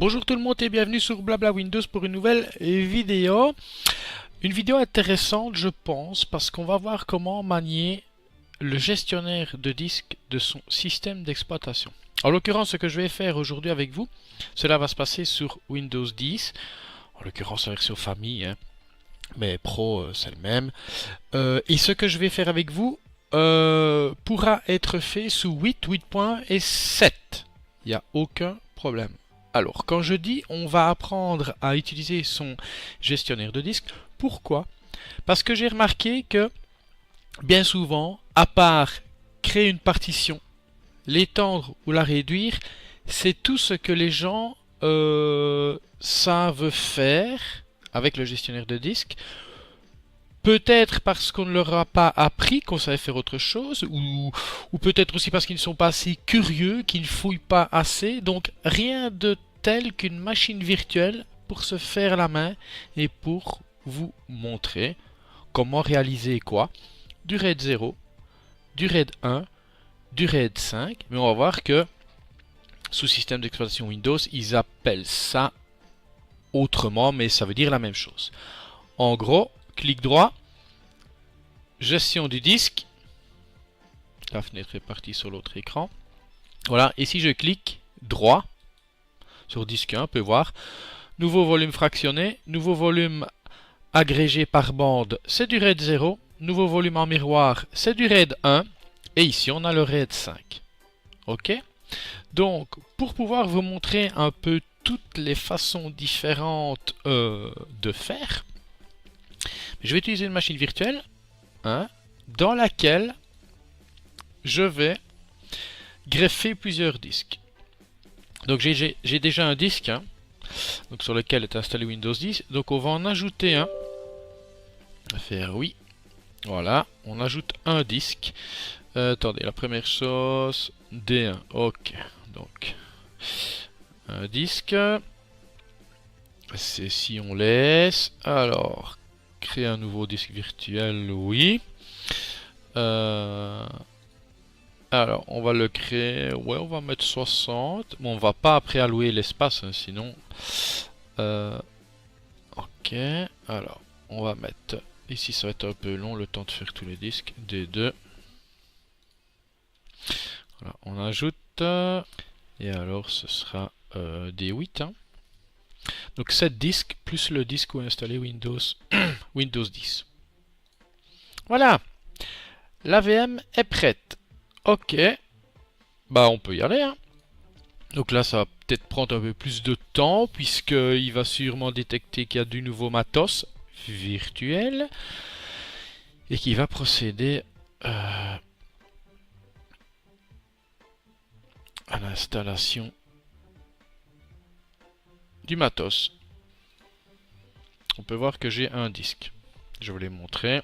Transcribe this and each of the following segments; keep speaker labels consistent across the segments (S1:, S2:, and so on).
S1: Bonjour tout le monde et bienvenue sur Blabla Windows pour une nouvelle vidéo. Une vidéo intéressante je pense parce qu'on va voir comment manier le gestionnaire de disque de son système d'exploitation. En l'occurrence ce que je vais faire aujourd'hui avec vous, cela va se passer sur Windows 10, en l'occurrence la version famille, mais Pro c'est le même. Et ce que je vais faire avec vous pourra être fait sous 8.8 et 7. Il n'y a aucun problème. Alors, quand je dis on va apprendre à utiliser son gestionnaire de disque, pourquoi? Parce que j'ai remarqué que bien souvent, à part créer une partition, l'étendre ou la réduire, c'est tout ce que les gens savent faire avec le gestionnaire de disque. Peut-être parce qu'on ne leur a pas appris qu'on savait faire autre chose, ou peut-être aussi parce qu'ils ne sont pas assez curieux, qu'ils ne fouillent pas assez. Donc rien de tel qu'une machine virtuelle pour se faire la main et pour vous montrer comment réaliser quoi? Du RAID 0, du RAID 1, du RAID 5. Mais on va voir que sous système d'exploitation Windows, ils appellent ça autrement, mais ça veut dire la même chose. En gros, clic droit, gestion du disque. La fenêtre est partie sur l'autre écran. Voilà, et si je clique droit sur disque 1, on peut voir nouveau volume fractionné, nouveau volume agrégé par bande, c'est du RAID 0, nouveau volume en miroir, c'est du RAID 1, et ici on a le RAID 5. Ok? Donc, pour pouvoir vous montrer un peu toutes les façons différentes de faire, je vais utiliser une machine virtuelle dans laquelle je vais greffer plusieurs disques. Donc j'ai déjà un disque donc sur lequel est installé Windows 10. Donc on va en ajouter un. On va faire oui. Voilà, on ajoute un disque. Attendez, la première chose, D1. Ok, donc un disque. C'est si on laisse. Alors, créer un nouveau disque virtuel, oui. Alors, on va le créer. Ouais, on va mettre 60. Bon, on va pas après allouer l'espace, sinon. Ok. Alors, on va mettre. Ici, ça va être un peu long le temps de faire tous les disques. D2. Voilà, on ajoute. Et alors, ce sera D8. Donc 7 disques plus le disque où est installé Windows, Windows 10. Voilà. La VM est prête. Ok. Bah on peut y aller. Donc là ça va peut-être prendre un peu plus de temps puisqu'il va sûrement détecter qu'il y a du nouveau matos virtuel et qu'il va procéder à l'installation du matos. On peut voir que j'ai un disque. Je vais vous les montrer.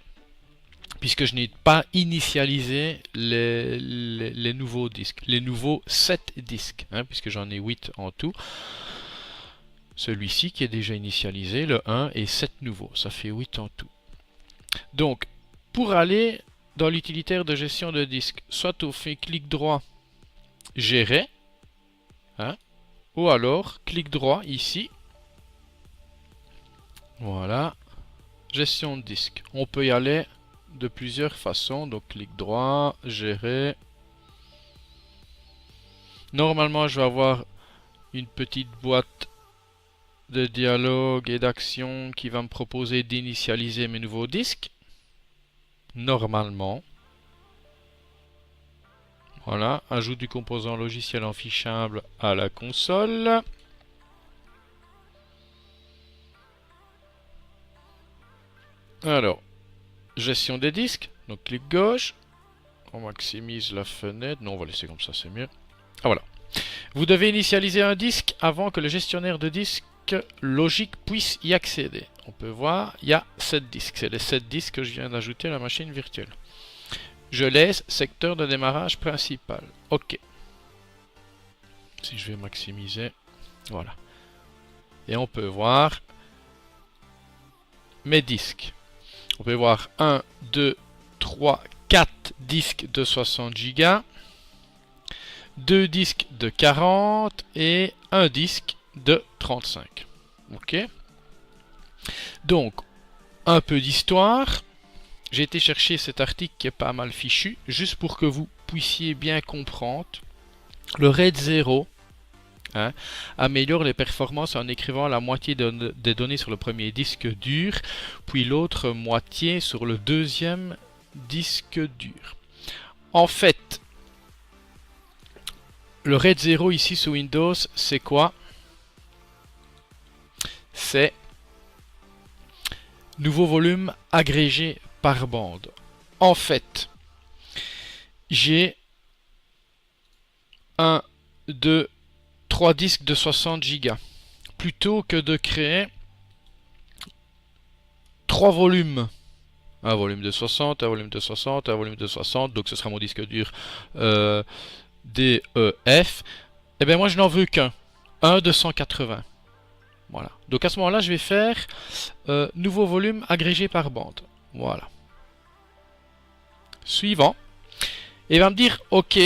S1: Puisque je n'ai pas initialisé les nouveaux disques. Les nouveaux 7 disques. Puisque j'en ai 8 en tout. Celui-ci qui est déjà initialisé, le 1 et 7 nouveaux. Ça fait 8 en tout. Donc, pour aller dans l'utilitaire de gestion de disque, soit on fait clic droit, gérer. Ou alors, clic droit ici. Voilà. Gestion de disque. On peut y aller de plusieurs façons, donc clic droit, gérer. Normalement je vais avoir une petite boîte de dialogue et d'action qui va me proposer d'initialiser mes nouveaux disques. Normalement. Voilà, ajout du composant logiciel en fichable à la console. Alors, gestion des disques, donc clic gauche, on maximise la fenêtre, non on va laisser comme ça c'est mieux. Ah voilà. Vous devez initialiser un disque avant que le gestionnaire de disque logique puisse y accéder. On peut voir, il y a 7 disques, c'est les 7 disques que je viens d'ajouter à la machine virtuelle. Je laisse secteur de démarrage principal, ok. Si je vais maximiser, voilà. Et on peut voir mes disques. On peut voir 1, 2, 3, 4 disques de 60 Go, 2 disques de 40 et un disque de 35. Ok. Donc, un peu d'histoire. J'ai été chercher cet article qui est pas mal fichu, juste pour que vous puissiez bien comprendre. Le RAID 0 améliore les performances en écrivant la moitié des données sur le premier disque dur, puis l'autre moitié sur le deuxième disque dur. En fait, le RAID 0 ici sous Windows, c'est quoi? C'est nouveau volume agrégé par bande. En fait, j'ai 1, 2, 3 disques de 60 Go. Plutôt que de créer 3 volumes. Un volume de 60, un volume de 60, un volume de 60. Donc ce sera mon disque dur DEF. Et bien moi je n'en veux qu'un. Un de 180. Voilà. Donc à ce moment-là, je vais faire nouveau volume agrégé par bande. Voilà. Suivant. Et il va me dire, ok,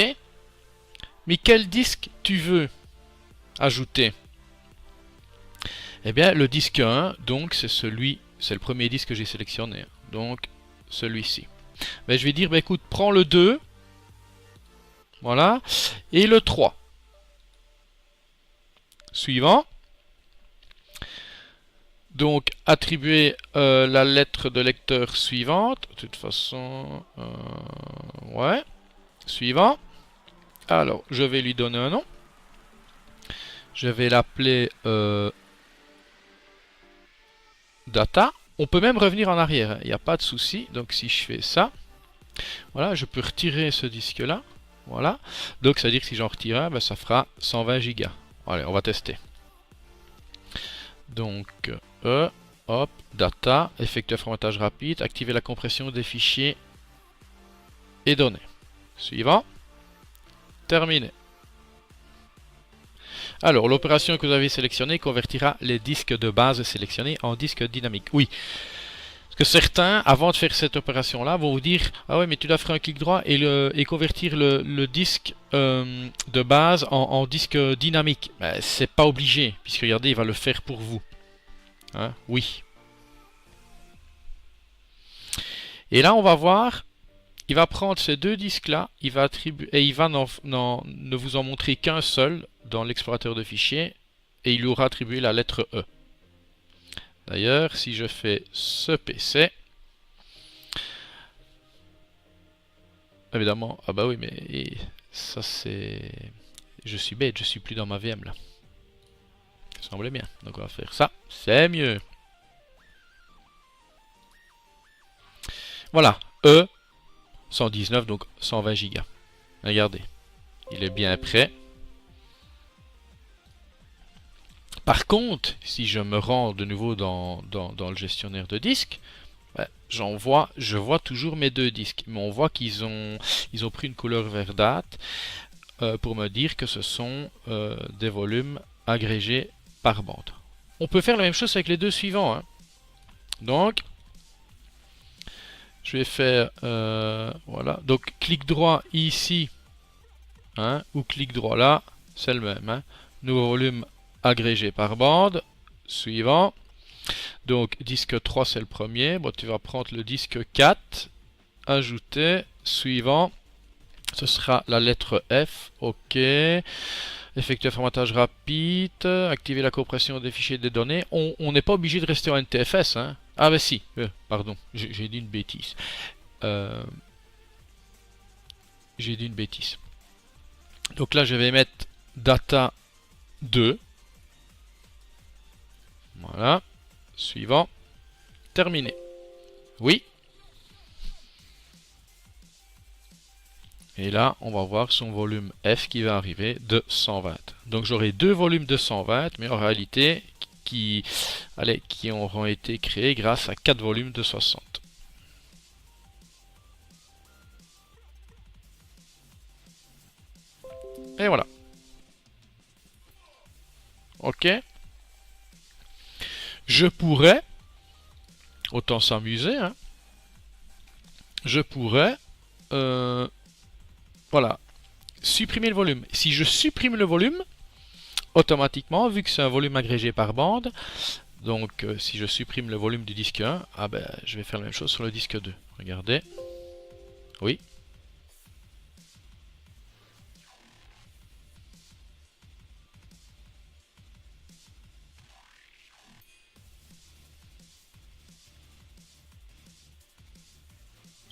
S1: mais quel disque tu veux ajouter? Eh bien, le disque 1, donc c'est celui, c'est le premier disque que j'ai sélectionné. Donc, celui-ci. Ben, je vais dire, ben, écoute, prends le 2. Voilà. Et le 3. Suivant. Donc, attribuer la lettre de lecteur suivante. De toute façon, ouais. Suivant. Alors, je vais lui donner un nom. Je vais l'appeler data. On peut même revenir en arrière, il n'y a pas de souci. Donc, si je fais ça, voilà, je peux retirer ce disque-là. Voilà. Donc, ça veut dire que si j'en retire un, ben, ça fera 120 Go. Allez, on va tester. Donc, hop, data, effectuer formatage rapide, activer la compression des fichiers et données. Suivant. Terminé. Alors, l'opération que vous avez sélectionnée convertira les disques de base sélectionnés en disques dynamiques. Oui. Parce que certains, avant de faire cette opération-là, vont vous dire « Ah ouais, mais tu dois faire un clic droit et convertir le disque de base en disque dynamique. Ben, » C'est pas obligé, puisque regardez, il va le faire pour vous. Hein? Oui. Et là, on va voir, il va prendre ces deux disques-là, il va attribuer, et il va ne vous en montrer qu'un seul dans l'explorateur de fichiers, et il lui aura attribué la lettre E. D'ailleurs, si je fais ce PC, évidemment, ah bah oui, mais ça c'est... Je suis bête, je suis plus dans ma VM là. Ça semblait bien, donc on va faire ça, c'est mieux. Voilà, E, 119, donc 120 Go. Regardez, il est bien prêt. Par contre, si je me rends de nouveau dans le gestionnaire de disques, ben, je vois toujours mes deux disques. Mais on voit qu'ils ont pris une couleur verdâtre pour me dire que ce sont des volumes agrégés par bande. On peut faire la même chose avec les deux suivants. Hein. Donc, je vais faire, voilà, donc clic droit ici, hein, ou clic droit là, c'est le même. Hein. Nouveau volume agrégé par bande, suivant. Donc disque 3 c'est le premier, bon, tu vas prendre le disque 4, ajouter, suivant, ce sera la lettre F, ok. Effectuer un formatage rapide, activer la compression des fichiers des données. On n'est pas obligé de rester en NTFS. Hein. Ah ben si, pardon, j'ai dit une bêtise. J'ai dit une bêtise. Donc là je vais mettre data 2. Voilà. Suivant. Terminé. Oui. Et là, on va voir son volume F qui va arriver de 120. Donc j'aurai deux volumes de 120, mais en réalité, qui auront été créés grâce à 4 volumes de 60. Et voilà. Ok. Je pourrais, autant s'amuser, hein, je pourrais, voilà, supprimer le volume. Si je supprime le volume, automatiquement, vu que c'est un volume agrégé par bande, donc si je supprime le volume du disque 1, ah ben, je vais faire la même chose sur le disque 2. Regardez. Oui.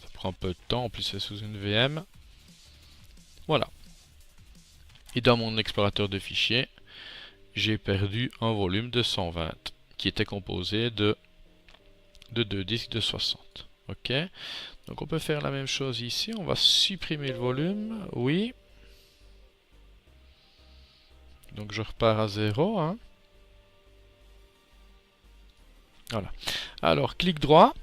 S1: Ça prend un peu de temps, en plus c'est sous une VM. Voilà. Et dans mon explorateur de fichiers, j'ai perdu un volume de 120 qui était composé de deux disques de 60. Ok. Donc on peut faire la même chose ici. On va supprimer le volume. Oui. Donc je repars à 0. Hein. Voilà. Alors clic droit.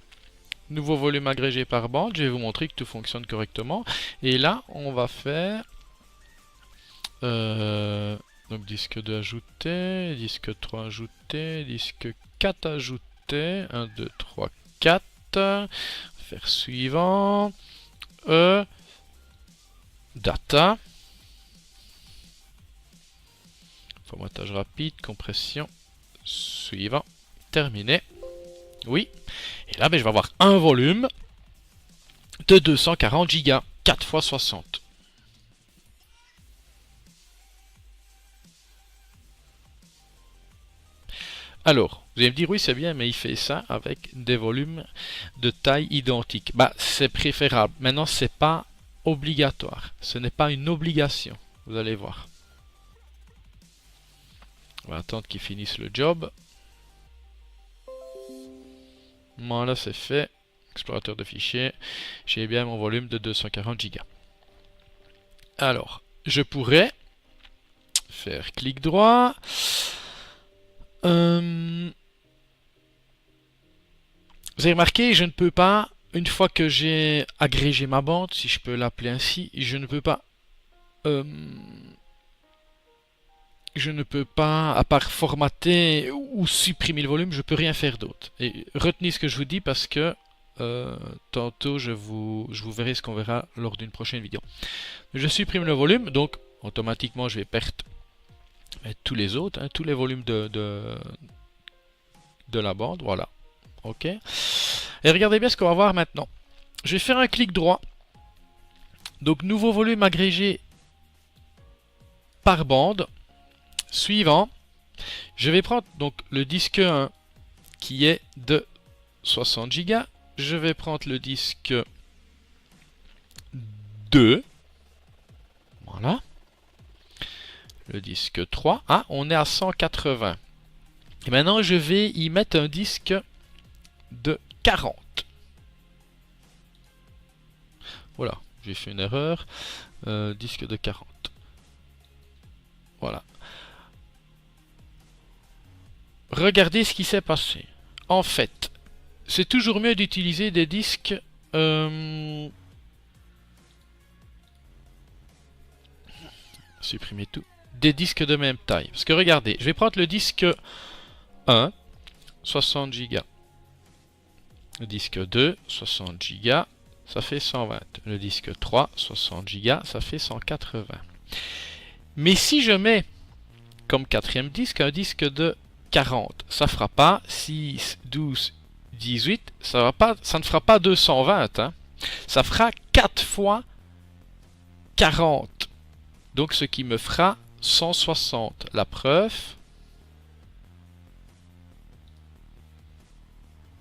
S1: Nouveau volume agrégé par bande. Je vais vous montrer que tout fonctionne correctement. Et là, on va faire... donc disque 2 ajouté, disque 3 ajouté, disque 4 ajouté, 1, 2, 3, 4, faire suivant, data, formatage rapide, compression, suivant, terminé, oui, et là ben, je vais avoir un volume de 240 Go, 4 x 60. Alors, vous allez me dire, oui, c'est bien, mais il fait ça avec des volumes de taille identique. Bah, c'est préférable. Maintenant, c'est pas obligatoire. Ce n'est pas une obligation. Vous allez voir. On va attendre qu'il finisse le job. Voilà, c'est fait. Explorateur de fichiers. J'ai bien mon volume de 240 Go. Alors, je pourrais faire clic droit. Vous avez remarqué, je ne peux pas, une fois que j'ai agrégé ma bande, si je peux l'appeler ainsi, je ne peux pas, à part formater ou supprimer le volume, je peux rien faire d'autre. Et retenez ce que je vous dis parce que tantôt je vous verrai ce qu'on verra lors d'une prochaine vidéo. Je supprime le volume, donc automatiquement je vais perdre tous les autres, hein, tous les volumes de la bande, voilà. Ok. Et regardez bien ce qu'on va voir maintenant. Je vais faire un clic droit. Donc nouveau volume agrégé par bande. Suivant. Je vais prendre donc le disque 1 qui est de 60 Go. Je vais prendre le disque 2. Voilà. Le disque 3. Ah, on est à 180. Et maintenant, je vais y mettre un disque de 40. Voilà, j'ai fait une erreur. Disque de 40. Voilà. Regardez ce qui s'est passé. En fait, c'est toujours mieux d'utiliser des disques... supprimer tout. Des disques de même taille. Parce que regardez, je vais prendre le disque 1, 60 Go. Le disque 2, 60 Go, ça fait 120. Le disque 3, 60 Go, ça fait 180. Mais si je mets comme quatrième disque un disque de 40, ça fera pas 6, 12, 18, ça ne fera pas 220. Hein. Ça fera 4 fois 40. Donc ce qui me fera 160. La preuve.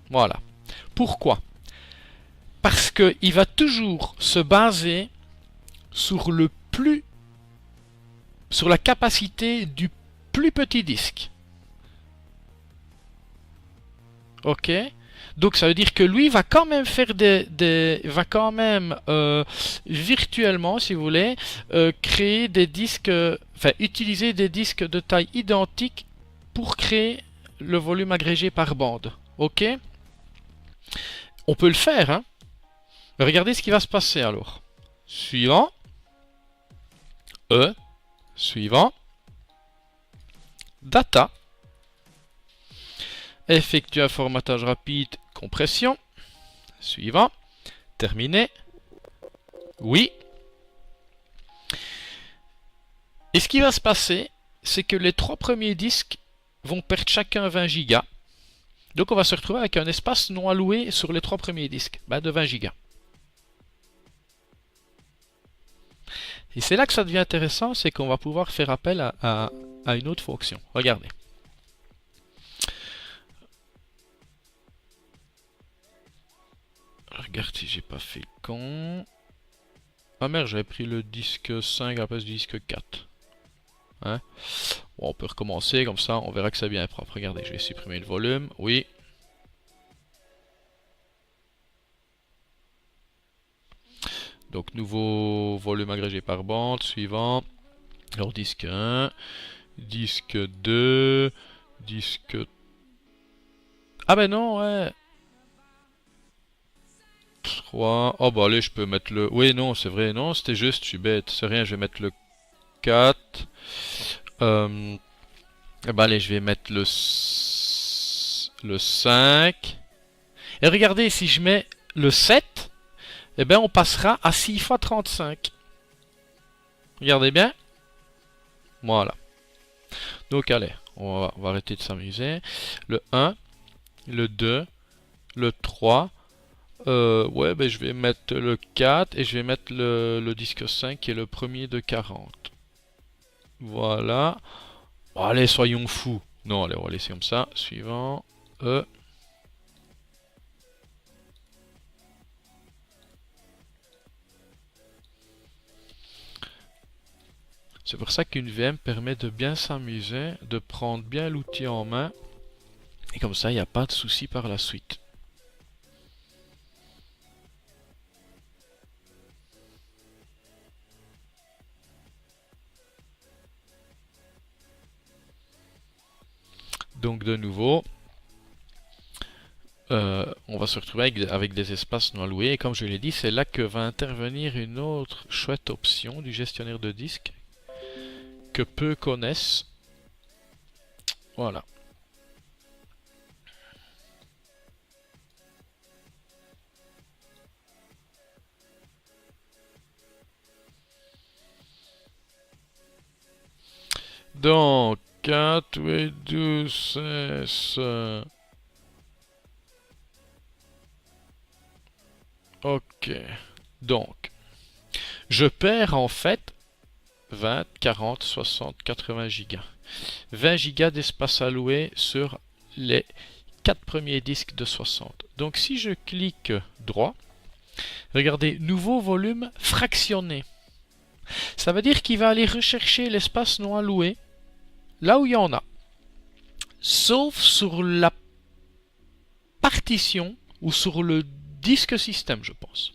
S1: Voilà. Pourquoi? Parce qu'il va toujours se baser sur la capacité du plus petit disque. Ok? Donc ça veut dire que lui va quand même faire virtuellement, si vous voulez, créer des disques, utiliser des disques de taille identique pour créer le volume agrégé par bande. Ok? On peut le faire, hein? Regardez ce qui va se passer alors. Suivant. Suivant. Data. Effectuer un formatage rapide, compression. Suivant. Terminé. Oui. Et ce qui va se passer, c'est que les 3 premiers disques vont perdre chacun 20 gigas. Donc on va se retrouver avec un espace non alloué sur les 3 premiers disques, de 20 gigas. Et c'est là que ça devient intéressant, c'est qu'on va pouvoir faire appel à une autre fonction. Regardez. Regarde si j'ai pas fait le con. Ah merde, j'avais pris le disque 5 à la place du disque 4. Hein? Bon, on peut recommencer comme ça, on verra que c'est bien propre. Regardez, je vais supprimer le volume. Oui. Donc, nouveau volume agrégé par bande. Suivant. Alors, disque 1, disque 2, disque... Ah ben non, ouais. 3. Oh bah allez, je peux mettre le... Oui, non, c'est vrai, non, c'était juste, je suis bête. C'est rien, je vais mettre le 4. Eh ben allez, je vais mettre le 5. Et regardez, si je mets le 7, eh ben on passera à 6 fois 35. Regardez bien. Voilà. Donc allez, on va arrêter de s'amuser. Le 1, le 2, le 3. Ouais, ben je vais mettre le 4 et je vais mettre le disque 5 qui est le premier de 40. Voilà. Bon, allez, soyons fous. Non, allez, on va laisser comme ça. Suivant. C'est pour ça qu'une VM permet de bien s'amuser, de prendre bien l'outil en main. Et comme ça, il n'y a pas de souci par la suite. Donc de nouveau, on va se retrouver avec des espaces non alloués. Et comme je l'ai dit, c'est là que va intervenir une autre chouette option du gestionnaire de disques que peu connaissent. Voilà. Donc, 4, 8, 12, 16... Ok. Donc, je perds en fait 20, 40, 60, 80 gigas. 20 gigas d'espace alloué sur les 4 premiers disques de 60. Donc si je clique droit, regardez, nouveau volume fractionné. Ça veut dire qu'il va aller rechercher l'espace non alloué là où il y en a. Sauf sur la partition ou sur le disque système, je pense.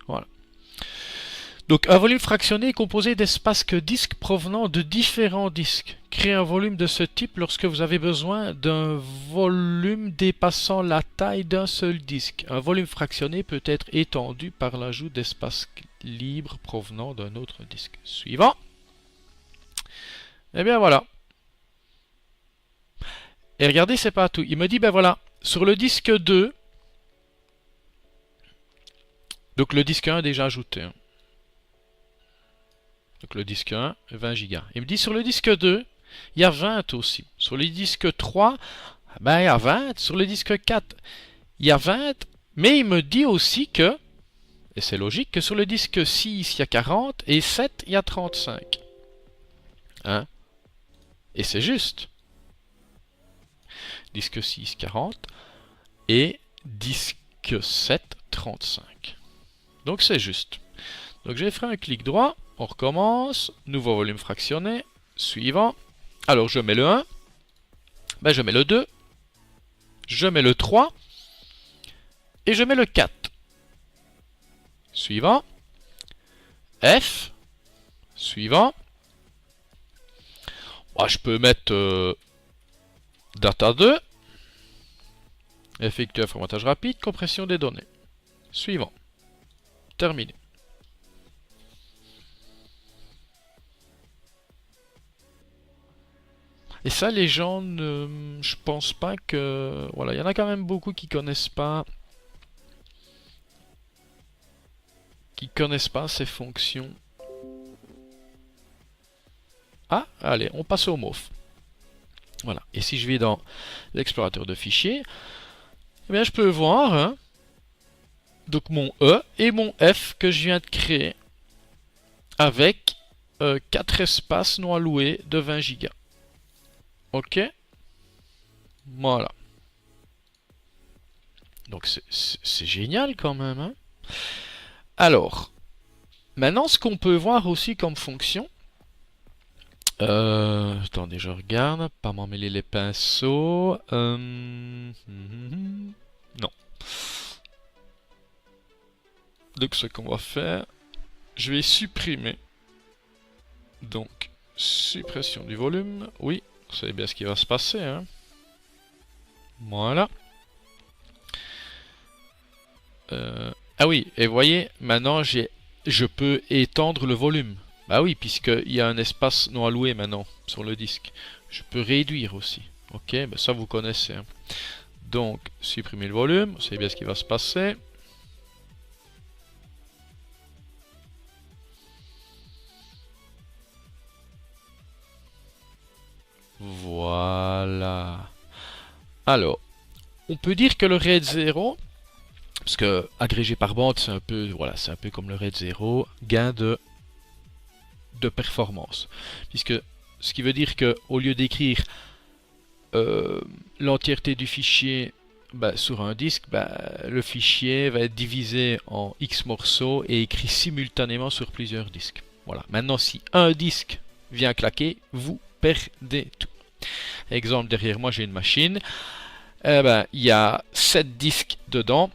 S1: Voilà. Donc un volume fractionné est composé d'espaces que disques provenant de différents disques. Créez un volume de ce type lorsque vous avez besoin d'un volume dépassant la taille d'un seul disque. Un volume fractionné peut être étendu par l'ajout d'espaces libres provenant d'un autre disque. Suivant. Et bien voilà. Et regardez, c'est pas tout. Il me dit, ben voilà, sur le disque 2, donc le disque 1 est déjà ajouté. Hein. Donc le disque 1, 20 Go. Il me dit sur le disque 2, il y a 20 aussi. Sur le disque 3, ben, il y a 20. Sur le disque 4, il y a 20. Mais il me dit aussi que, et c'est logique, que sur le disque 6, il y a 40 et 7, il y a 35. Hein? Et c'est juste. Disque 6, 40 et disque 7, 35. Donc c'est juste. Donc j'ai fait un clic droit, on recommence, nouveau volume fractionné, suivant. Alors je mets le 1, ben je mets le 2, je mets le 3, et je mets le 4. Suivant. F. Suivant. Bon, je peux mettre data 2. Effectuer un formatage rapide, compression des données. Suivant. Terminé. Et ça, les gens, je pense pas que... Voilà, il y en a quand même beaucoup qui connaissent pas ces fonctions. Ah, allez, on passe au mauve. Voilà. Et si je vais dans l'explorateur de fichiers, eh bien, je peux voir hein, donc mon E et mon F que je viens de créer avec 4 espaces non alloués de 20 Go. Ok. Voilà. Donc c'est génial quand même. Hein. Alors, maintenant ce qu'on peut voir aussi comme fonction, attendez, je regarde, pas m'emmêler les pinceaux. Non. Donc ce qu'on va faire, je vais supprimer. Donc, suppression du volume. Oui, vous savez bien ce qui va se passer. Hein. Voilà. Ah oui, et voyez, maintenant je peux étendre le volume. Bah oui, puisqu'il y a un espace non alloué maintenant sur le disque. Je peux réduire aussi. Ok, bah ça vous connaissez. Hein. Donc, supprimer le volume, vous savez bien ce qui va se passer. Voilà. Alors, on peut dire que le RAID 0, parce que agrégé par bande, c'est un peu, voilà, c'est un peu comme le RAID 0, gain de performance. Puisque ce qui veut dire que au lieu d'écrire l'entièreté du fichier sur un disque, le fichier va être divisé en X morceaux et écrit simultanément sur plusieurs disques. Voilà. Maintenant, si un disque vient claquer, vous perdez tout. Exemple, derrière moi, j'ai une machine. Il y a 7 disques dedans.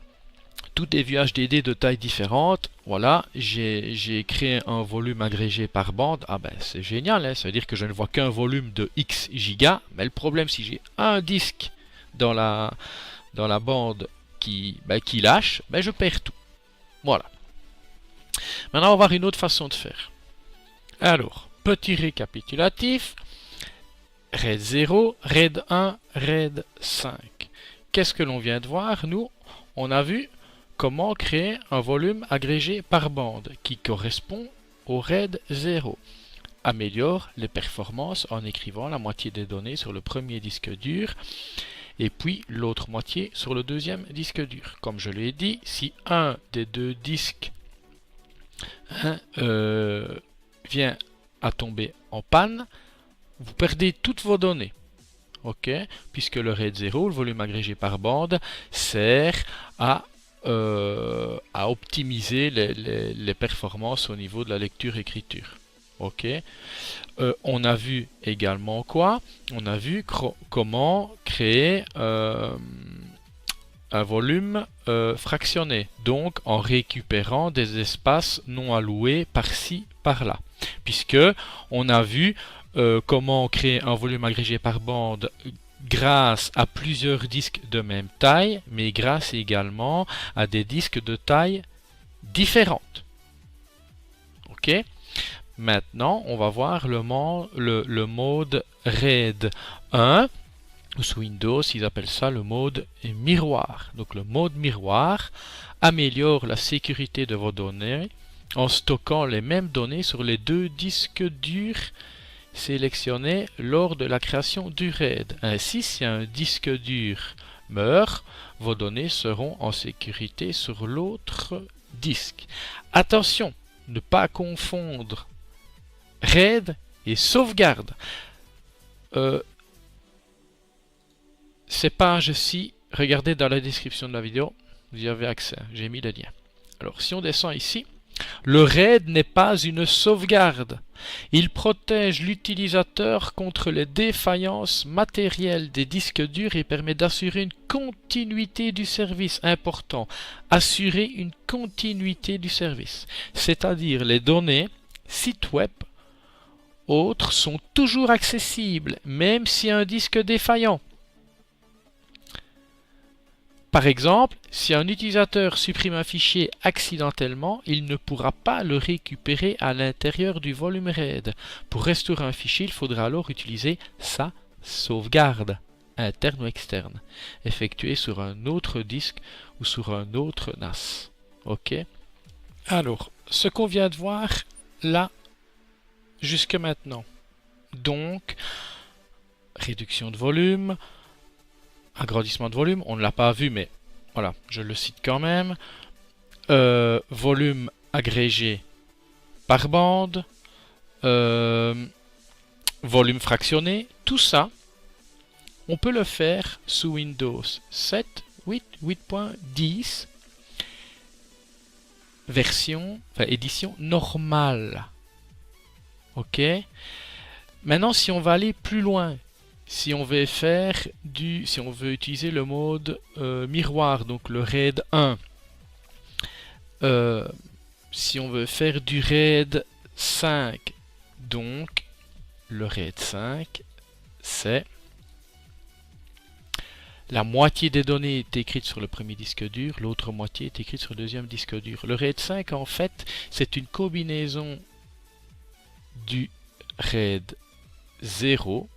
S1: Toutes des vues HDD de taille différente. Voilà, j'ai créé un volume agrégé par bande. Ah c'est génial, hein, ça veut dire que je ne vois qu'un volume de X gigas. Mais le problème, si j'ai un disque dans la bande qui lâche, je perds tout. Voilà. Maintenant, on va voir une autre façon de faire. Alors, petit récapitulatif. RAID 0, RAID 1, RAID 5. Qu'est-ce que l'on vient de voir? Nous, on a vu comment créer un volume agrégé par bande qui correspond au RAID 0. Améliore les performances en écrivant la moitié des données sur le premier disque dur et puis l'autre moitié sur le deuxième disque dur. Comme je l'ai dit, si un des deux disques vient à tomber en panne, vous perdez toutes vos données. Ok, puisque le RAID 0, le volume agrégé par bande, sert à optimiser les performances au niveau de la lecture-écriture. Ok. On a vu également quoi? On a vu comment créer un volume fractionné, donc en récupérant des espaces non alloués par-ci, par-là. Puisque on a vu comment créer un volume agrégé par bande grâce à plusieurs disques de même taille, mais grâce également à des disques de taille différentes. Ok. Maintenant, on va voir le mode RAID 1. Sous Windows, ils appellent ça le mode miroir. Donc le mode miroir améliore la sécurité de vos données en stockant les mêmes données sur les deux disques durs sélectionnés lors de la création du RAID. Ainsi, si un disque dur meurt, vos données seront en sécurité sur l'autre disque. Attention, ne pas confondre RAID et sauvegarde. Ces pages-ci, regardez dans la description de la vidéo, vous y avez accès, j'ai mis le lien. Alors si on descend ici, le RAID n'est pas une sauvegarde. Il protège l'utilisateur contre les défaillances matérielles des disques durs et permet d'assurer une continuité du service. Important, assurer une continuité du service. C'est-à-dire les données, sites web, autres sont toujours accessibles, même si un disque est défaillant. Par exemple, si un utilisateur supprime un fichier accidentellement, il ne pourra pas le récupérer à l'intérieur du volume RAID. Pour restaurer un fichier, il faudra alors utiliser sa sauvegarde, interne ou externe, effectuée sur un autre disque ou sur un autre NAS. Ok. Alors, ce qu'on vient de voir là, jusque maintenant, Donc, réduction de volume, agrandissement de volume, on ne l'a pas vu, mais voilà, je le cite quand même. Volume agrégé par bande, volume fractionné, tout ça, on peut le faire sous Windows 7, 8, 8.10, version, enfin édition normale. Ok. Maintenant, si on va aller plus loin, si on veut faire si on veut utiliser le mode miroir, donc le RAID 1, si on veut faire du RAID 5, donc le RAID 5, c'est la moitié des données est écrite sur le premier disque dur, l'autre moitié est écrite sur le deuxième disque dur. Le RAID 5, en fait, c'est une combinaison du RAID 0,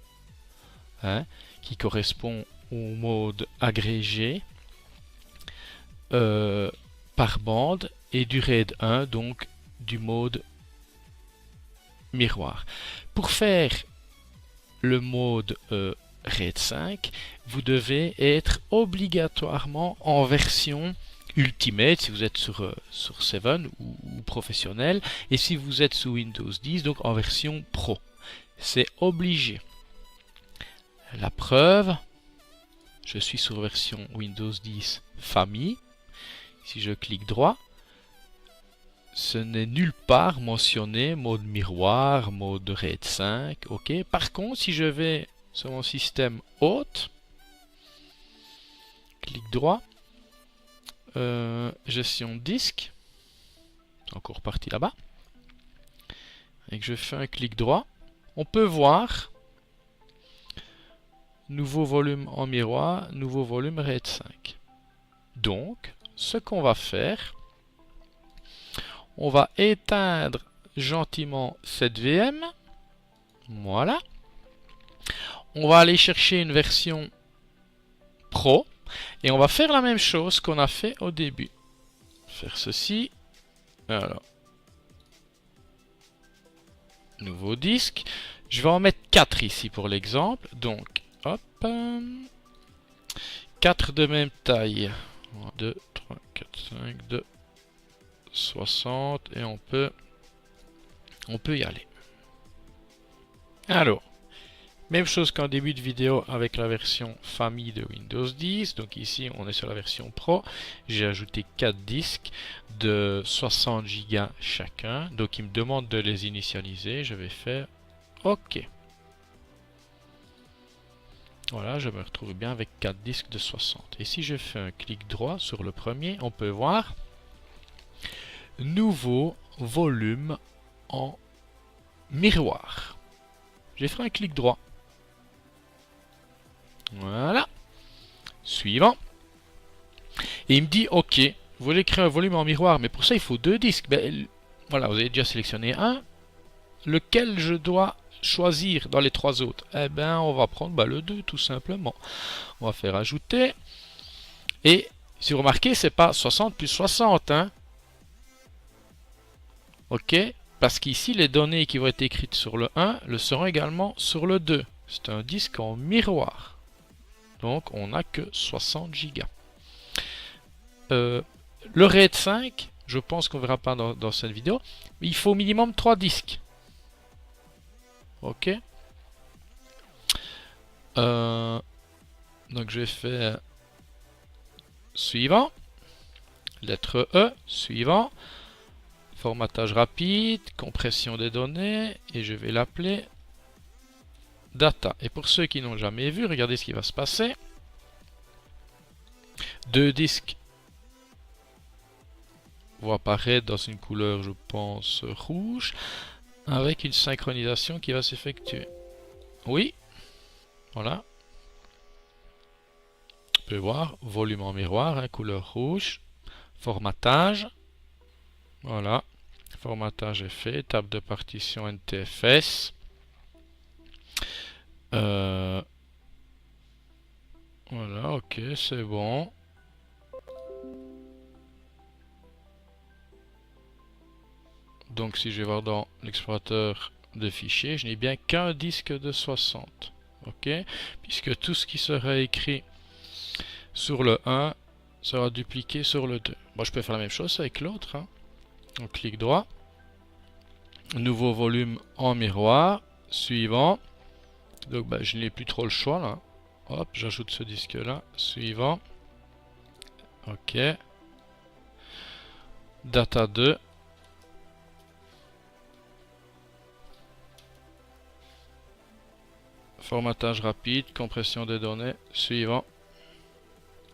S1: hein, qui correspond au mode agrégé par bande, et du RAID 1, donc du mode miroir. Pour faire le mode RAID 5, vous devez être obligatoirement en version Ultimate si vous êtes sur 7 ou professionnel, et si vous êtes sous Windows 10, donc en version Pro. C'est obligé. La preuve, je suis sur version Windows 10 famille. Si je clique droit, ce n'est nulle part mentionné mode miroir, mode RAID 5. Ok. Par contre, si je vais sur mon système hôte, clic droit, gestion de disque, c'est encore parti là-bas, et que je fais un clic droit, on peut voir nouveau volume en miroir, nouveau volume RAID 5. Donc, ce qu'on va faire, on va éteindre gentiment cette VM. Voilà. On va aller chercher une version Pro et on va faire la même chose qu'on a fait au début. Faire ceci. Alors, nouveau disque. Je vais en mettre 4 ici pour l'exemple. Donc, hop. 4 de même taille. 2, 3, 4, 5, 2, 60. Et on peut y aller. Alors, même chose qu'en début de vidéo avec la version famille de Windows 10. Donc ici, on est sur la version Pro. J'ai ajouté 4 disques de 60 Go chacun. Donc il me demande de les initialiser. Je vais faire OK. Voilà, je me retrouve bien avec 4 disques de 60. Et si je fais un clic droit sur le premier, on peut voir nouveau volume en miroir. J'ai fait un clic droit. Voilà. Suivant. Et il me dit, ok, vous voulez créer un volume en miroir, mais pour ça il faut 2 disques. Ben, voilà, vous avez déjà sélectionné un. Lequel je dois choisir dans les 3 autres? Eh ben, on va prendre le 2 tout simplement. On va faire ajouter. Et si vous remarquez, c'est pas 60 plus 60. Hein. Ok. Parce qu'ici, les données qui vont être écrites sur le 1 le seront également sur le 2. C'est un disque en miroir. Donc, on n'a que 60 Go. Le RAID 5, je pense qu'on ne verra pas dans cette vidéo, mais il faut au minimum 3 disques. Ok. Donc, je vais faire suivant. Lettre E, suivant. Formatage rapide, compression des données, et je vais l'appeler data. Et pour ceux qui n'ont jamais vu, regardez ce qui va se passer. 2 disques vont apparaître dans une couleur, je pense, rouge, avec une synchronisation qui va s'effectuer. Oui, voilà. Vous pouvez voir, volume en miroir, hein, couleur rouge, formatage. Voilà, formatage est fait, table de partition NTFS. Voilà, ok, c'est bon. Donc si je vais voir dans l'explorateur de fichier, je n'ai bien qu'un disque de 60. Ok, puisque tout ce qui sera écrit sur le 1 sera dupliqué sur le 2. Bon, je peux faire la même chose avec l'autre. Hein. Donc, clic droit. Nouveau volume en miroir. Suivant. Donc, bah, je n'ai plus trop le choix là. Hop, j'ajoute ce disque là. Suivant. Ok. Data 2. Formatage rapide, compression des données, suivant,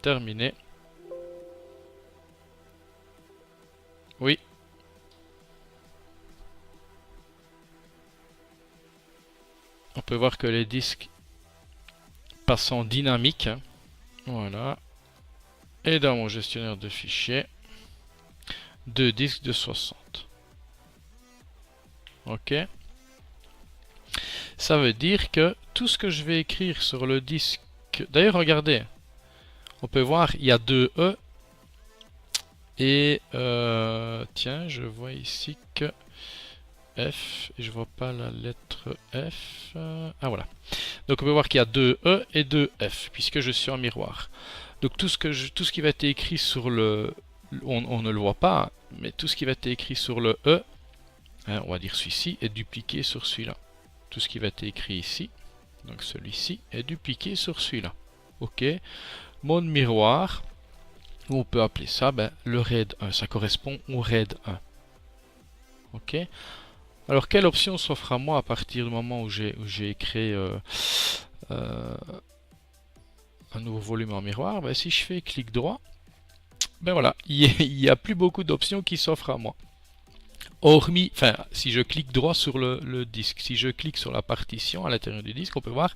S1: terminé. Oui. On peut voir que les disques passent en dynamique. Hein. Voilà. Et dans mon gestionnaire de fichiers, 2 disques de 60. Ok. Ça veut dire que tout ce que je vais écrire sur le disque... D'ailleurs, regardez. On peut voir, il y a 2 E. Et, tiens, je vois ici que F. Et je vois pas la lettre F. Ah, voilà. Donc, on peut voir qu'il y a 2 E et 2 F, puisque je suis en miroir. Donc, tout ce qui va être écrit sur le... On ne le voit pas, mais tout ce qui va être écrit sur le E, hein, on va dire celui-ci, est dupliqué sur celui-là. Tout ce qui va être écrit ici, donc celui-ci, est dupliqué sur celui-là. Ok. Mode miroir, on peut appeler ça le RAID 1. Ça correspond au RAID 1. Ok. Alors, quelle option s'offre à moi à partir du moment où j'ai créé un nouveau volume en miroir? Si je fais clic droit, voilà, il n'y a plus beaucoup d'options qui s'offrent à moi. Hormis, si je clique droit sur le disque, si je clique sur la partition à l'intérieur du disque, on peut voir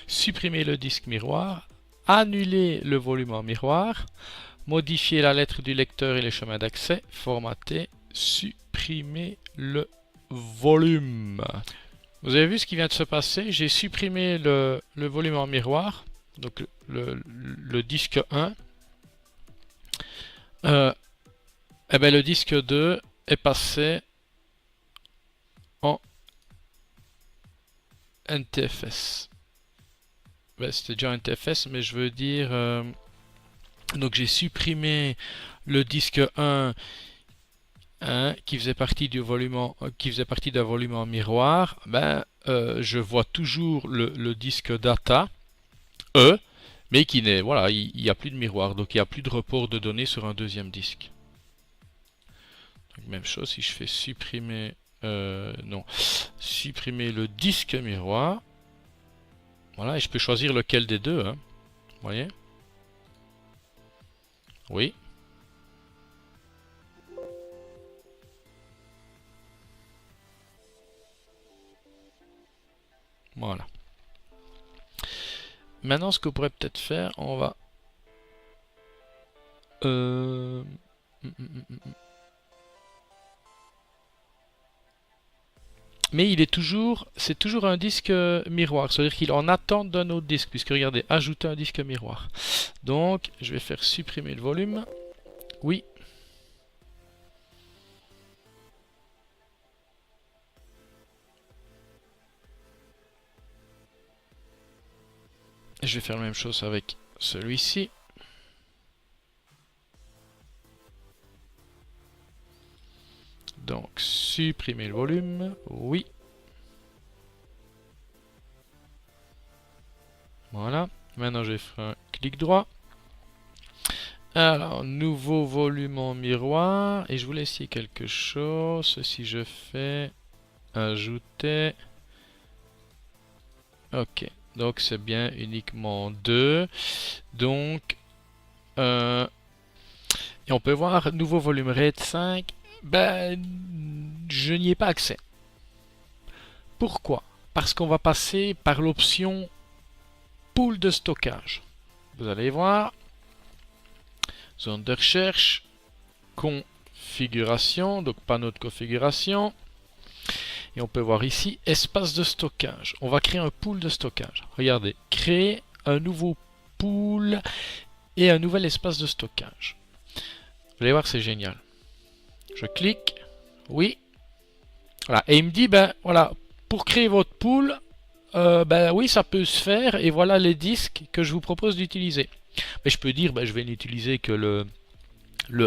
S1: supprimer le disque miroir, annuler le volume en miroir, modifier la lettre du lecteur et les chemins d'accès, formater, supprimer le volume. Vous avez vu ce qui vient de se passer? J'ai supprimé le volume en miroir, donc le disque 1. Le disque 2 est passé en NTFS. C'était déjà NTFS, mais je veux dire... donc j'ai supprimé le disque 1 qui faisait partie d'un volume en miroir. Je vois toujours le disque data E, mais qui n'est... Voilà, il n'y a plus de miroir, donc il n'y a plus de report de données sur un deuxième disque. Donc, même chose, si je fais supprimer... supprimer le disque miroir. Voilà, et je peux choisir lequel des deux. Hein. Vous voyez? Oui. Voilà. Maintenant, ce que vous pourrez peut-être faire, on va... Mais c'est toujours un disque miroir, c'est-à-dire qu'il en attend d'un autre disque, puisque regardez, ajouter un disque miroir. Donc, je vais faire supprimer le volume. Oui. Je vais faire la même chose avec celui-ci. Donc, supprimer le volume, oui. Voilà. Maintenant, je vais faire un clic droit. Alors, nouveau volume en miroir. Et je voulais essayer quelque chose. Si je fais ajouter. Ok. Donc, c'est bien uniquement 2. Donc, et on peut voir nouveau volume RAID 5. Je n'y ai pas accès. Pourquoi? Parce qu'on va passer par l'option pool de stockage. Vous allez voir, zone de recherche, configuration, donc panneau de configuration. Et on peut voir ici, espace de stockage. On va créer un pool de stockage. Regardez, créer un nouveau pool et un nouvel espace de stockage. Vous allez voir, c'est génial. Je clique, oui. Voilà, et il me dit, voilà, pour créer votre pool, ben oui, ça peut se faire, et voilà les disques que je vous propose d'utiliser. Mais je peux dire, ben, je vais n'utiliser que le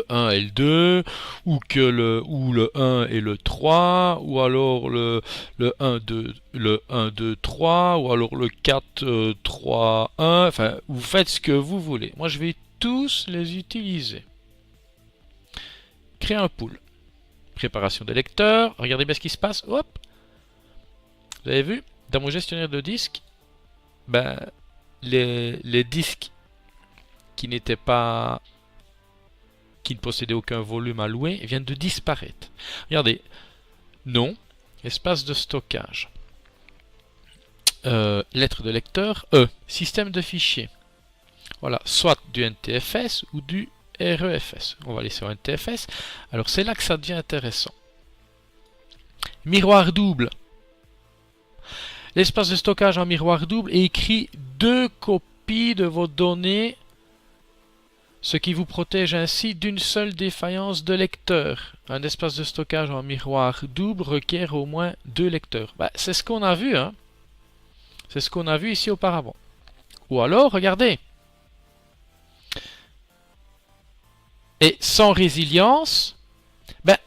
S1: 1 et le 2, ou le 1 et le 3, ou alors le 1, 2, le 1, 2, 3, ou alors le 4, 3, 1, enfin, vous faites ce que vous voulez. Moi, je vais tous les utiliser. Créer un pool. Préparation des lecteurs. Regardez bien ce qui se passe. Hop. Vous avez vu, dans mon gestionnaire de disques, ben, les disques qui n'étaient pas, qui ne possédaient aucun volume à louer, viennent de disparaître. Regardez, nom, espace de stockage, lettre de lecteur, système de fichiers. Voilà, soit du NTFS ou du REFS. On va aller sur NTFS. Alors c'est là que ça devient intéressant. Miroir double. L'espace de stockage en miroir double écrit 2 copies de vos données, ce qui vous protège ainsi d'une seule défaillance de lecteur. Un espace de stockage en miroir double requiert au moins 2 lecteurs. Ben, c'est ce qu'on a vu, hein. C'est ce qu'on a vu ici auparavant. Ou alors, regardez. Et sans résilience, ben,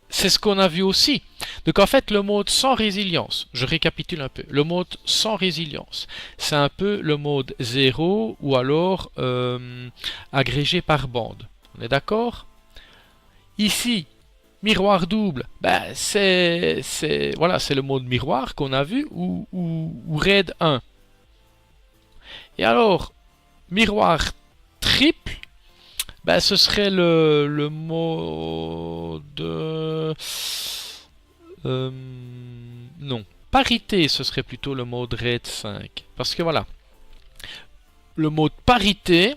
S1: c'est ce qu'on a vu aussi. Donc en fait, le mode sans résilience, je récapitule un peu. Le mode sans résilience, c'est un peu le mode 0 ou alors agrégé par bande. On est d'accord? Ici, miroir double, ben, voilà, c'est le mode miroir qu'on a vu ou RAID 1. Et alors, miroir triple, ben, ce serait le mode... non. Parité, ce serait plutôt le mode RAID 5. Parce que voilà, le mode parité,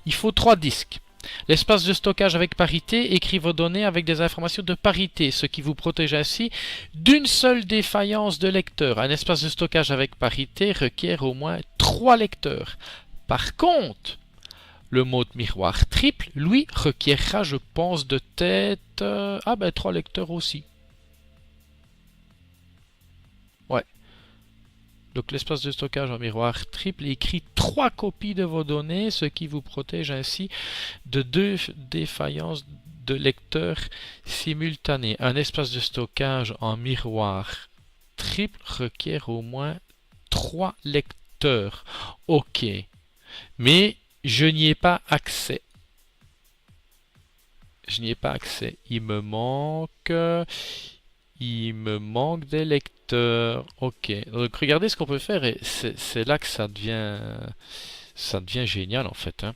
S1: il faut 3 disques. L'espace de stockage avec parité écrit vos données avec des informations de parité, ce qui vous protège ainsi d'une seule défaillance de lecteur. Un espace de stockage avec parité requiert au moins 3 lecteurs. Par contre, le mode miroir triple, lui, requièrra, je pense, de tête... 3 lecteurs aussi. Ouais. Donc l'espace de stockage en miroir triple écrit 3 copies de vos données, ce qui vous protège ainsi de 2 défaillances de lecteurs simultanés. Un espace de stockage en miroir triple requiert au moins 3 lecteurs. Ok. Mais je n'y ai pas accès. Je n'y ai pas accès. Il me manque des lecteurs. Ok. Donc regardez ce qu'on peut faire et c'est là que ça devient génial en fait, hein.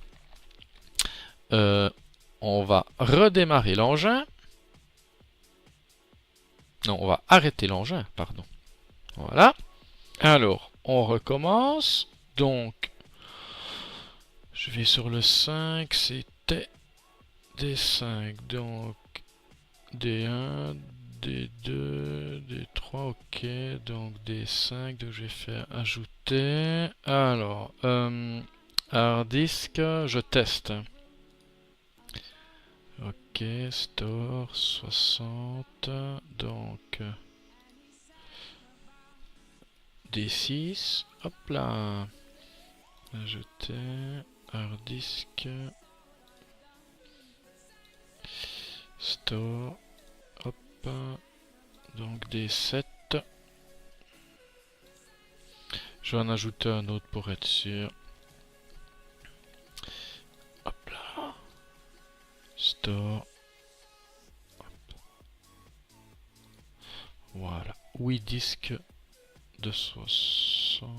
S1: On va redémarrer l'engin. Non, on va arrêter l'engin, pardon. Voilà. Alors, on recommence. Donc, je vais sur le 5, c'était D5. Donc, D1, D2, D3, ok. Donc, D5, donc je vais faire ajouter. Alors, hard disk, je teste. Ok, store 60, donc D6, hop là, ajouter, hard disk, store, hop, donc D7, je vais en ajouter un autre pour être sûr, hop là, store, hop. Voilà, 8 disques de 60.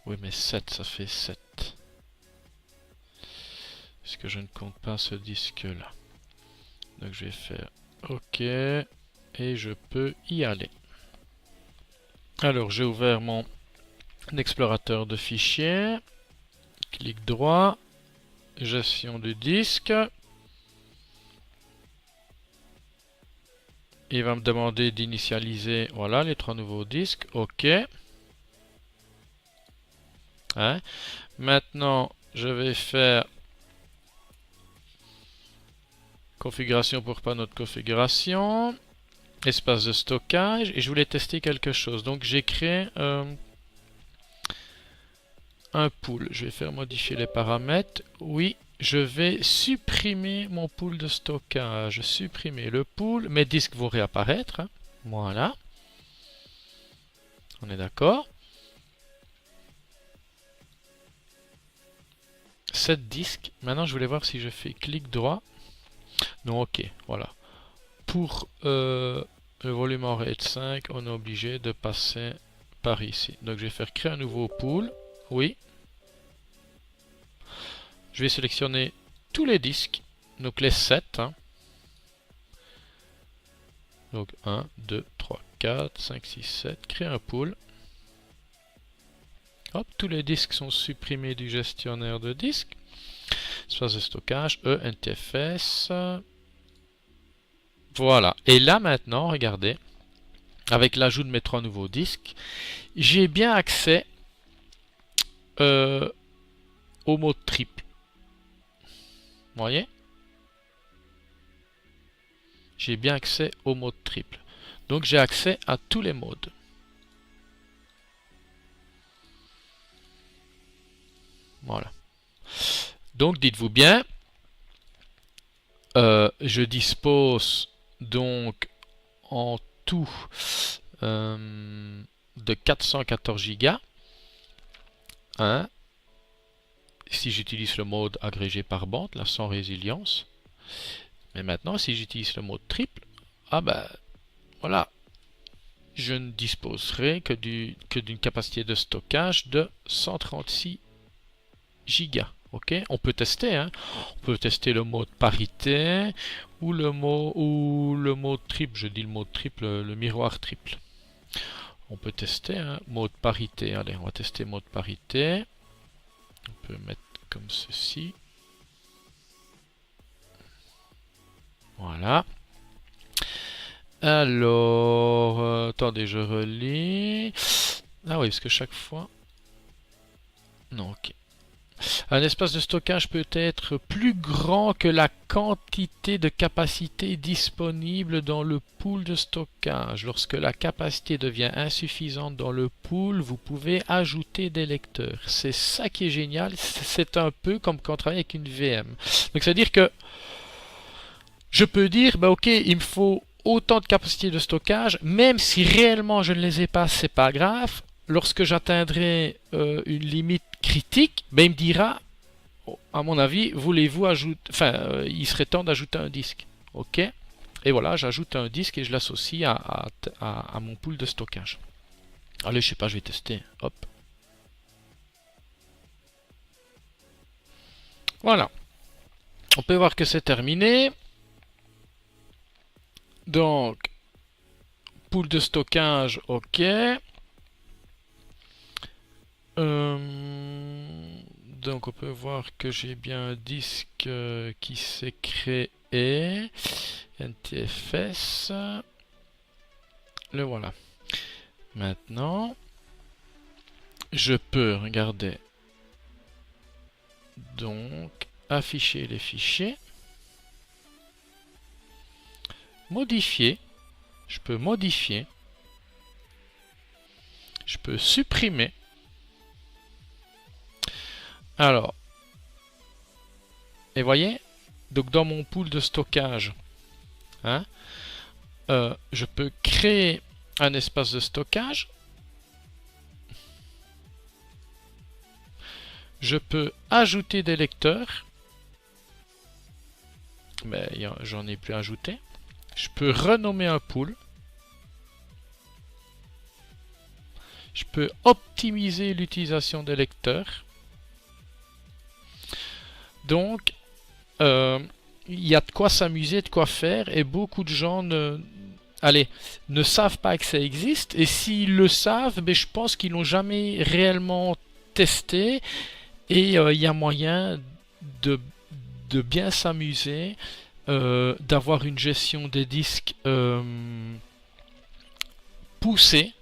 S1: Oui, mais 7, ça fait 7. Parce que je ne compte pas ce disque-là. Donc je vais faire OK. Et je peux y aller. Alors, j'ai ouvert mon explorateur de fichiers. Clic droit. Gestion du disque. Il va me demander d'initialiser, voilà, les 3 nouveaux disques. OK. Hein? Maintenant, je vais faire Configuration pour pas notre configuration. Espace de stockage. Et je voulais tester quelque chose. Donc j'ai créé un pool. Je vais faire modifier les paramètres. Oui, je vais supprimer mon pool de stockage. Supprimer le pool. Mes disques vont réapparaître. Hein. Voilà. On est d'accord. 7 disques. Maintenant, je voulais voir si je fais clic droit. Non, ok, voilà. Pour le volume en RAID 5, on est obligé de passer par ici. Donc, je vais faire créer un nouveau pool. Oui. Je vais sélectionner tous les disques. Donc, les 7. Hein. Donc, 1, 2, 3, 4, 5, 6, 7. Créer un pool. Hop, tous les disques sont supprimés du gestionnaire de disques. Espace de stockage, NTFS. Voilà. Et là maintenant, regardez, avec l'ajout de mes 3 nouveaux disques, j'ai bien accès au mode triple. Vous voyez? J'ai bien accès au mode triple. Donc j'ai accès à tous les modes. Voilà. Donc dites-vous bien, je dispose donc en tout de 414 Go. Hein, si j'utilise le mode agrégé par bande, là sans résilience. Mais maintenant, si j'utilise le mode triple, ah ben voilà, je ne disposerai que d'une capacité de stockage de 136 Go. Ok, on peut tester, hein. On peut tester le mode parité ou le mode triple. Je dis le mode triple, le miroir triple. On peut tester, hein, mode parité. Allez, on va tester mode parité. On peut mettre comme ceci. Voilà. Alors, attendez, je relis. Ah oui, parce que chaque fois... Non, ok. Un espace de stockage peut être plus grand que la quantité de capacité disponible dans le pool de stockage. Lorsque la capacité devient insuffisante dans le pool, vous pouvez ajouter des lecteurs. C'est ça qui est génial. C'est un peu comme quand on travaille avec une VM. Donc, c'est-à-dire que je peux dire, bah ok, il me faut autant de capacité de stockage, même si réellement je ne les ai pas, c'est pas grave. Lorsque j'atteindrai une limite critique, ben il me dira, à mon avis, voulez-vous ajouter, enfin, il serait temps d'ajouter un disque. Ok. Et voilà, j'ajoute un disque et je l'associe à mon pool de stockage. Allez, je sais pas, je vais tester. Hop. Voilà. On peut voir que c'est terminé. Donc, pool de stockage, ok. Donc on peut voir que j'ai bien un disque qui s'est créé. NTFS. Le voilà. Maintenant, je peux regarder. Donc, afficher les fichiers. Modifier. Je peux modifier. Je peux supprimer. Alors, et voyez, donc dans mon pool de stockage, hein, je peux créer un espace de stockage. Je peux ajouter des lecteurs. Mais j'en ai plus ajouté. Je peux renommer un pool. Je peux optimiser l'utilisation des lecteurs. Donc, il y a de quoi s'amuser, de quoi faire, et beaucoup de gens ne savent pas que ça existe, et s'ils le savent, ben, je pense qu'ils n'ont jamais réellement testé, et il y a moyen de bien s'amuser, d'avoir une gestion des disques poussée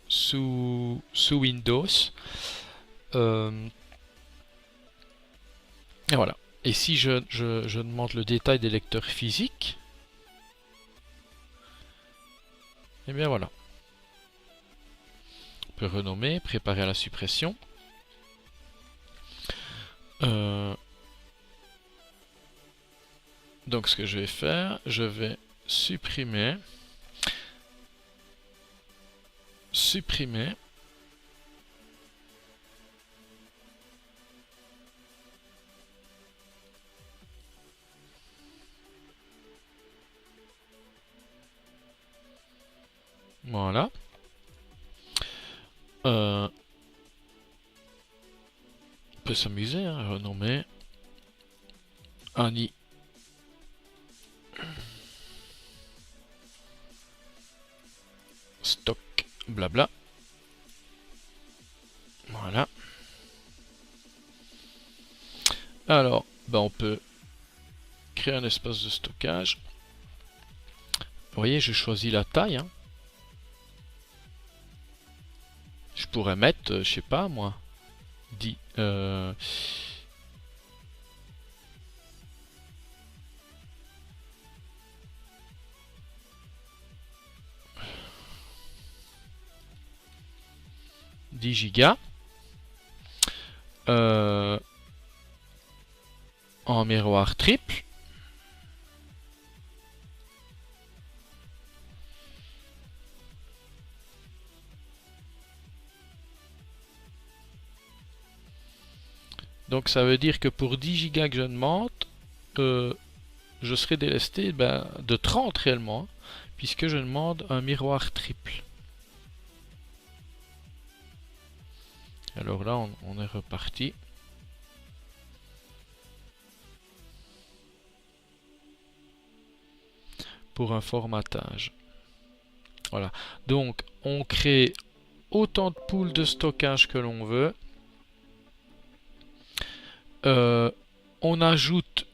S1: sous Windows. Et voilà. Et si je demande le détail des lecteurs physiques, et bien voilà. On peut renommer, préparer à la suppression. Donc ce que je vais faire, je vais supprimer. Voilà. On peut s'amuser, hein, renommer Annie. Stock, blabla. Voilà. Alors, ben on peut créer un espace de stockage. Vous voyez, je choisis la taille. Hein. Je pourrais mettre, je sais pas moi, 10. 10 gigas. En miroir triple. Donc ça veut dire que pour 10 gigas que je demande, je serai délesté de 30 réellement, hein, puisque je demande un miroir triple. Alors là, on est reparti. Pour un formatage. Voilà. Donc, on crée autant de poules de stockage que l'on veut. On ajoute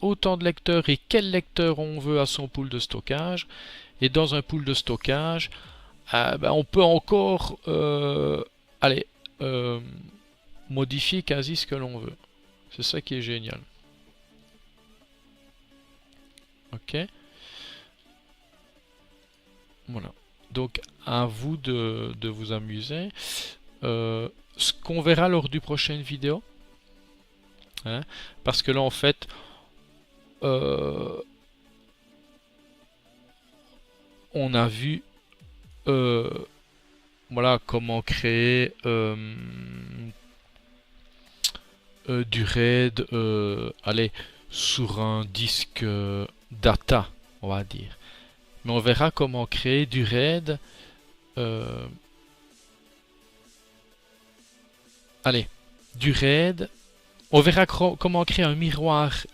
S1: autant de lecteurs et quel lecteur on veut à son pool de stockage. Et dans un pool de stockage, on peut encore modifier quasi ce que l'on veut. C'est ça qui est génial. Ok. Voilà. Donc à vous de vous amuser. Ce qu'on verra lors du prochaine vidéo. Hein, parce que là en fait on a vu voilà comment créer du RAID sur un disque data, on va dire. Mais on verra comment créer du RAID on verra comment créer un miroir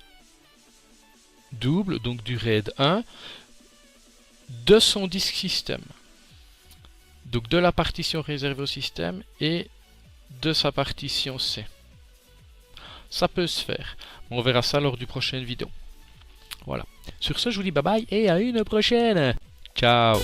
S1: double, donc du RAID 1 de son disque système. Donc de la partition réservée au système et de sa partition C. Ça peut se faire. On verra ça lors du prochaine vidéo. Voilà. Sur ce, je vous dis bye bye et à une prochaine. Ciao.